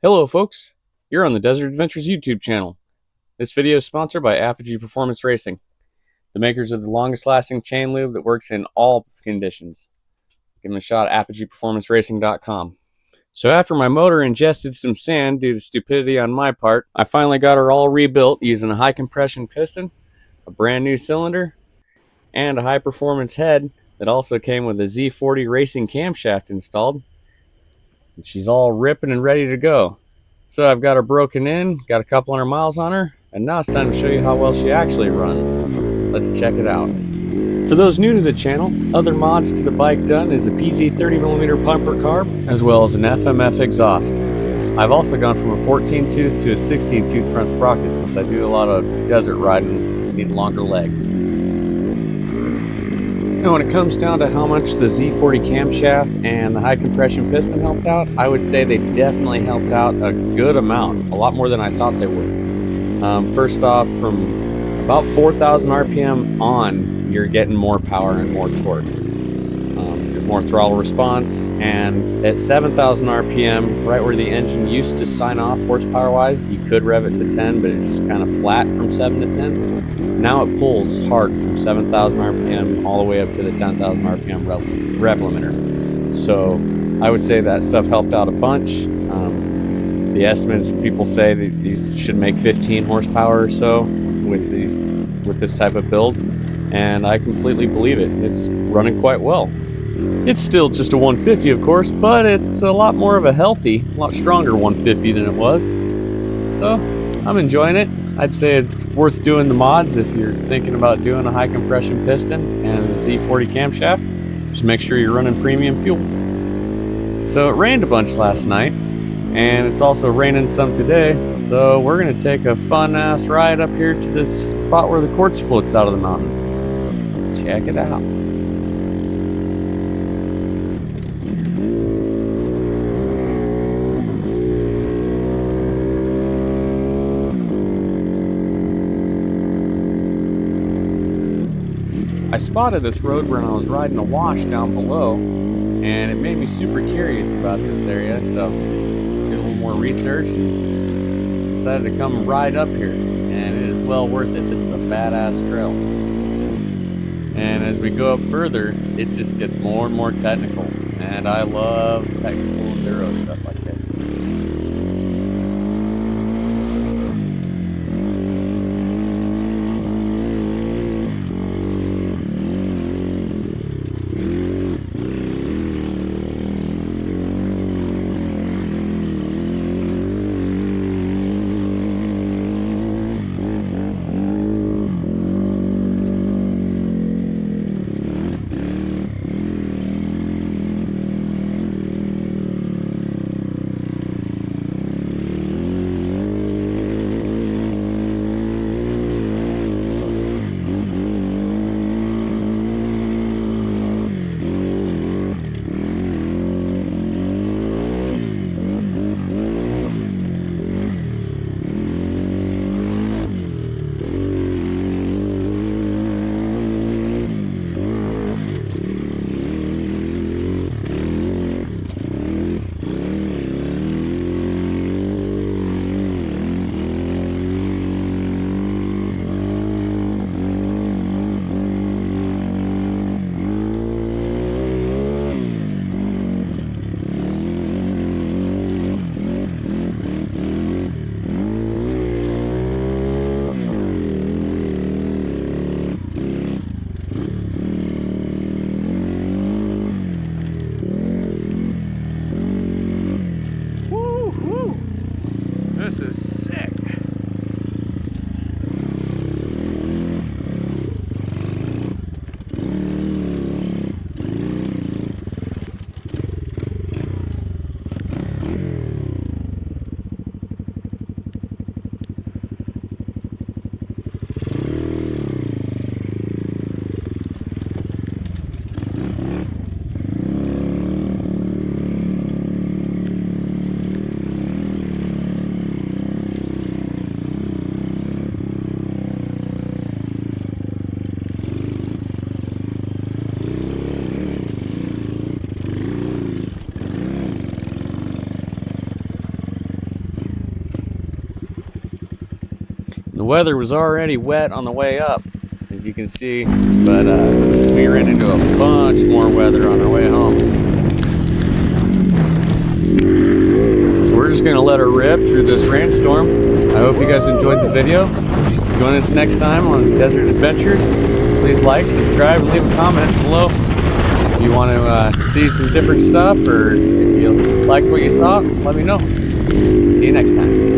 Hello folks, you're on the Desert Adventures YouTube channel. This video is sponsored by Apogee Performance Racing, the makers of the longest lasting chain lube that works in all conditions. Give them a shot at apogeeperformanceracing.com. So after my motor ingested some sand due to stupidity on my part, I finally got her all rebuilt using a high compression piston, a brand new cylinder, and a high performance head that also came with a Z40 racing camshaft installed. And she's all ripping and ready to go. So I've got her broken in, got a couple hundred miles on her, and now it's time to show you how well she actually runs. Let's check it out. For those new to the channel, other mods to the bike done is a PZ 30mm bumper carb, as well as an FMF exhaust. I've also gone from a 14 tooth to a 16 tooth front sprocket since I do a lot of desert riding and need longer legs. Now, when it comes down to how much the Z40 camshaft and the high compression piston helped out, I would say they definitely helped out a good amount, a lot more than I thought they would. First off, from about 4,000 RPM on, you're getting more power and more torque. There's more throttle response, and at 7,000 RPM, right where the engine used to sign off horsepower-wise, you could rev it to 10, but it's just kind of flat from 7 to 10. Now it pulls hard from 7,000 RPM all the way up to the 10,000 RPM rev limiter. So I would say that stuff helped out a bunch. The estimates, people say that these should make 15 horsepower or so with this type of build, and I completely believe it. It's running quite well. It's still just a 150, of course, but it's a lot more of a healthy, a lot stronger 150 than it was. So I'm enjoying it. I'd say it's worth doing the mods if you're thinking about doing a high compression piston and a Z40 camshaft. Just make sure you're running premium fuel. So it rained a bunch last night, and it's also raining some today, so we're going to take a fun-ass ride up here to this spot where the quartz floats out of the mountain. Check it out. I spotted this road when I was riding a wash down below, and it made me super curious about this area, so did a little more research and decided to come ride up here, and it is well worth it. This is a badass trail. And as we go up further, it just gets more and more technical, and I love technical enduro stuff like this. This is sick. The weather was already wet on the way up, as you can see, but we ran into a bunch more weather on our way home. So we're just gonna let her rip through this rainstorm. I hope you guys enjoyed the video. Join us next time on Desert Adventures. Please like, subscribe, and leave a comment below if you want to see some different stuff, or if you liked what you saw, let me know. See you next time.